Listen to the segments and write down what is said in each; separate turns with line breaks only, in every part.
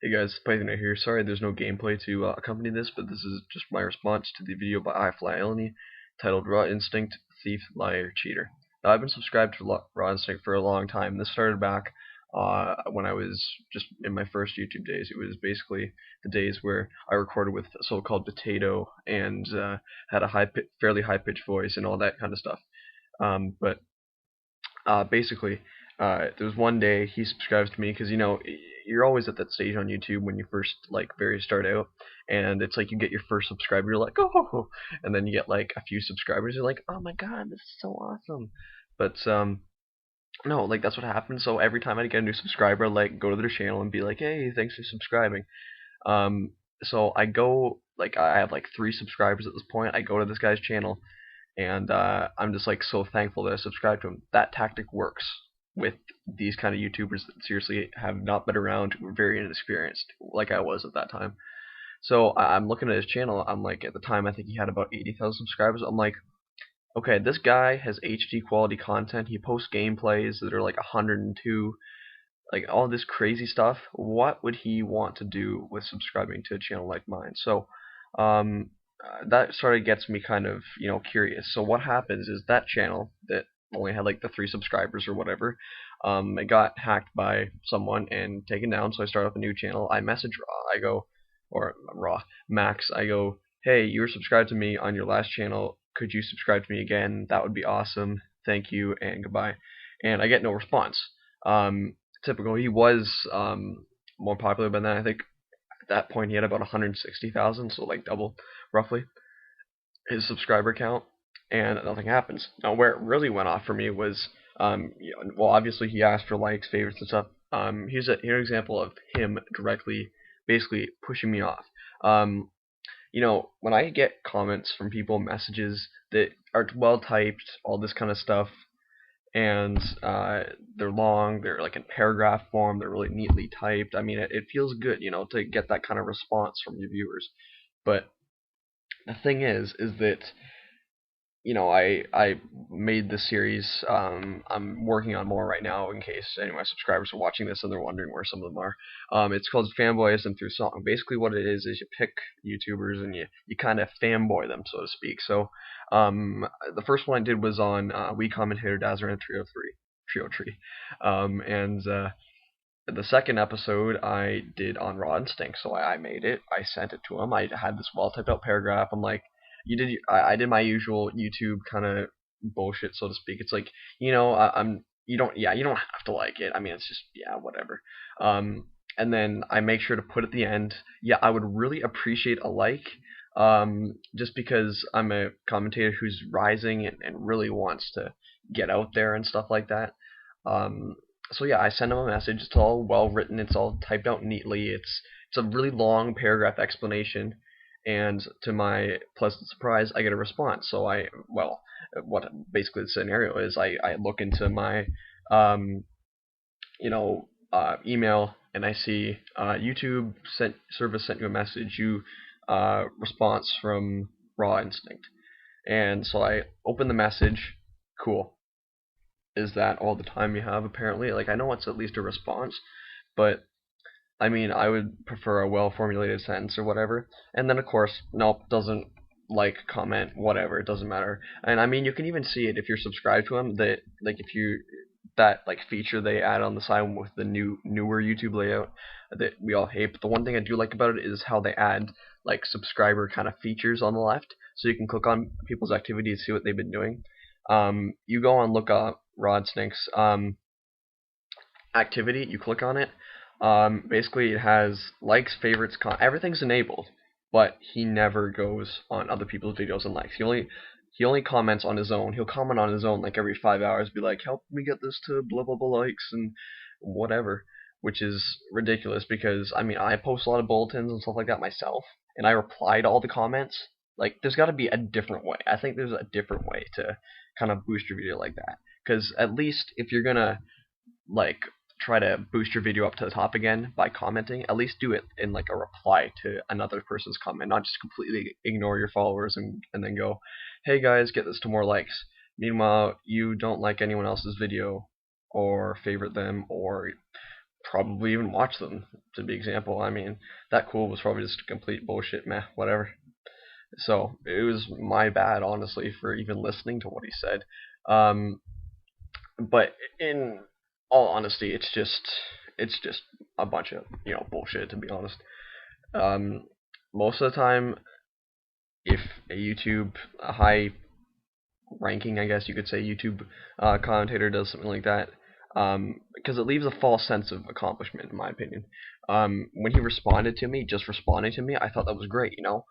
Hey guys, Python here. Sorry there's no gameplay to accompany this, but this is just my response to the video by I2awInstinct titled Raw Instinct, Thief, Liar, Cheater. Now, I've been subscribed to Raw Instinct for a long time. This started back when I was just in my first YouTube days. It was basically the days where I recorded with a so-called potato and had a fairly high-pitched voice and all that kind of stuff. But basically, there was one day he subscribes to me because you're always at that stage on YouTube when you first very start out, and it's like you get your first subscriber, you're like oh, and then you get like a few subscribers, you're like oh my god, this is so awesome. But no, like that's what happened. So every time I get a new subscriber, like go to their channel and be like, hey, thanks for subscribing. So I go like I have like 3 subscribers at this point. I go to this guy's channel and I'm just like so thankful that I subscribed to him. That tactic works with these kind of YouTubers that seriously have not been around, who are very inexperienced, like I was at that time. So I'm looking at his channel. I'm like, at the time, I think he had about 80,000 subscribers. I'm like, okay, this guy has HD quality content. He posts gameplays that are like 102, like all this crazy stuff. What would he want to do with subscribing to a channel like mine? So um, that sort of gets me kind of curious. So what happens is that channel that only had like the 3 subscribers or whatever, it got hacked by someone and taken down. So I start up a new channel. I message Raw. I go, or Raw Max. I go, hey, you were subscribed to me on your last channel. Could you subscribe to me again? That would be awesome. Thank you and goodbye. And I get no response. Typical. He was more popular than that. I think at that point he had about 160,000, so like double roughly his subscriber count, and nothing happens. Now, where it really went off for me was, well, obviously he asked for likes, favorites, and stuff. Here's an example of him directly, basically pushing me off. Um, when I get comments from people, messages that are well typed, all this kind of stuff, and they're long, they're like in paragraph form, they're really neatly typed. I mean, it feels good, to get that kind of response from your viewers. But the thing is that I made this series. I'm working on more right now in case any of my subscribers are watching this and they're wondering where some of them are. It's called Fanboyism Through Song. Basically, what it is you pick YouTubers and you kind of fanboy them, so to speak. So the first one I did was on We Commentator Dazaran 303. And the second episode I did on Raw Instinct. So I made it. I sent it to him. I had this well typed out paragraph. I'm like, I did my usual YouTube kind of bullshit, so to speak. It's like, I'm you don't have to like it. I mean, it's just whatever. And then I make sure to put at the end, yeah, I would really appreciate a like. Just because I'm a commentator who's rising and really wants to get out there and stuff like that. So yeah, I send him a message. It's all well written. It's all typed out neatly. It's a really long paragraph explanation, and to my pleasant surprise, I get a response. So what basically the scenario is, I look into my email and I see YouTube service sent you a message. You response from Raw Instinct, and so I open the message. Cool. Is that all the time you have, apparently? Like, I know it's at least a response, but I mean, I would prefer a well-formulated sentence or whatever. And then, of course, nope, doesn't like, comment, whatever, it doesn't matter. And I mean, you can even see it if you're subscribed to them, that, like, if you, that, like, feature they add on the side with the newer YouTube layout that we all hate. But the one thing I do like about it is how they add, like, subscriber kind of features on the left. So you can click on people's activity to see what they've been doing. You go and look up Rod Snake's activity, you click on it. Basically, it has likes, favorites, everything's enabled, but he never goes on other people's videos and likes. He only comments on his own. He'll comment on his own like every 5 hours, be like, "Help me get this to blah blah blah likes and whatever," which is ridiculous because I mean I post a lot of bulletins and stuff like that myself, and I reply to all the comments. Like, there's got to be a different way. I think there's a different way to kind of boost your video like that. Because at least if you're gonna like try to boost your video up to the top again by commenting, at least do it in like a reply to another person's comment, not just completely ignore your followers and then go, hey guys, get this to more likes. Meanwhile, you don't like anyone else's video or favorite them or probably even watch them, to be example. I mean, that cool was probably just complete bullshit, meh, whatever. So it was my bad, honestly, for even listening to what he said. Um, but in all honesty, it's just a bunch of bullshit, to be honest. Um, Most of the time, if a high ranking, I guess you could say, YouTube commentator does something like that, because it leaves a false sense of accomplishment, in my opinion. When he responded to me, just responding to me, I thought that was great. The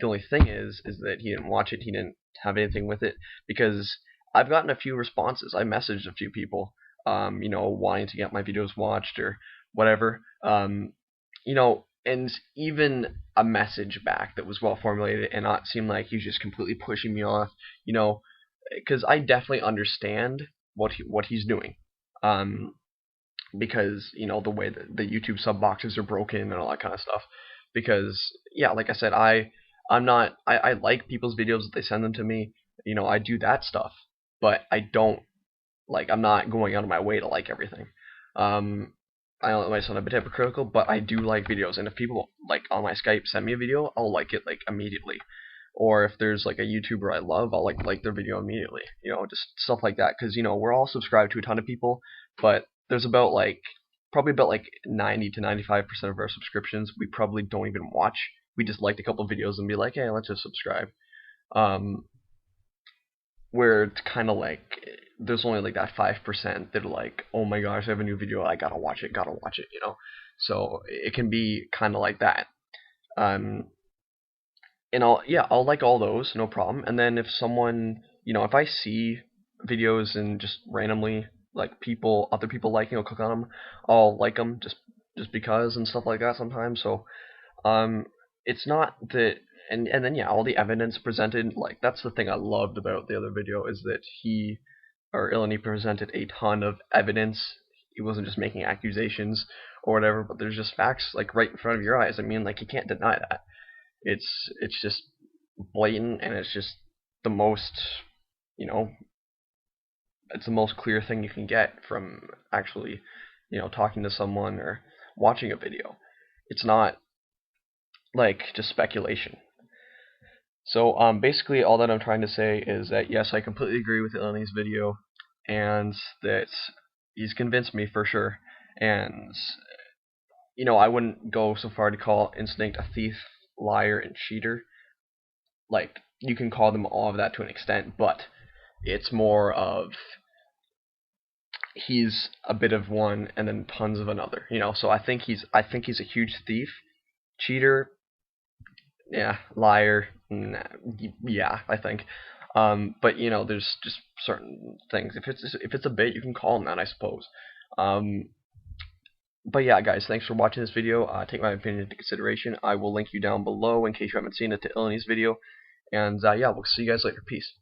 only thing is that he didn't watch it. He didn't have anything with it, because I've gotten a few responses. I messaged a few people, wanting to get my videos watched or whatever. And even a message back that was well formulated and not seem like he was just completely pushing me off. Because I definitely understand what he's doing. Um, because the way that the YouTube sub boxes are broken and all that kind of stuff. Because yeah, like I said, I like people's videos that they send them to me. I do that stuff, but I don't I'm not going out of my way to like everything. Um, I know it might sound a bit hypocritical, but I do like videos, and if people on my Skype send me a video, I'll like it immediately. Or if there's a YouTuber I love, I'll like their video immediately. Just stuff like that, because we're all subscribed to a ton of people, but there's about probably about 90 to 95% of our subscriptions we probably don't even watch. We just liked a couple of videos and be like, hey, let's just subscribe. Um, where it's kind of there's only that 5% that are like, oh my gosh, I have a new video, I gotta watch it, So it can be kind of like that. Um, and I'll like all those, no problem. And then if someone, if I see videos and just randomly other people liking, I'll click on them, I'll like them just because and stuff like that sometimes. So um, it's not that, and then yeah, all the evidence presented, that's the thing I loved about the other video, is that Ilani presented a ton of evidence. He wasn't just making accusations or whatever, but there's just facts right in front of your eyes. I mean, you can't deny that. It's just blatant, and it's just the most, you know, it's the most clear thing you can get from actually, talking to someone or watching a video. It's not just speculation. So basically all that I'm trying to say is that yes, I completely agree with Ilani's video, and that he's convinced me for sure. And I wouldn't go so far to call Instinct a thief, liar, and cheater. You can call them all of that to an extent, but it's more of he's a bit of one and then tons of another. So I think he's a huge thief, cheater, yeah, liar, nah, yeah, I think. But there's just certain things. If it's a bit, you can call him that, I suppose. Um, but yeah, guys, thanks for watching this video. Take my opinion into consideration. I will link you down below in case you haven't seen it to Ilani's video. And yeah, we'll see you guys later. Peace.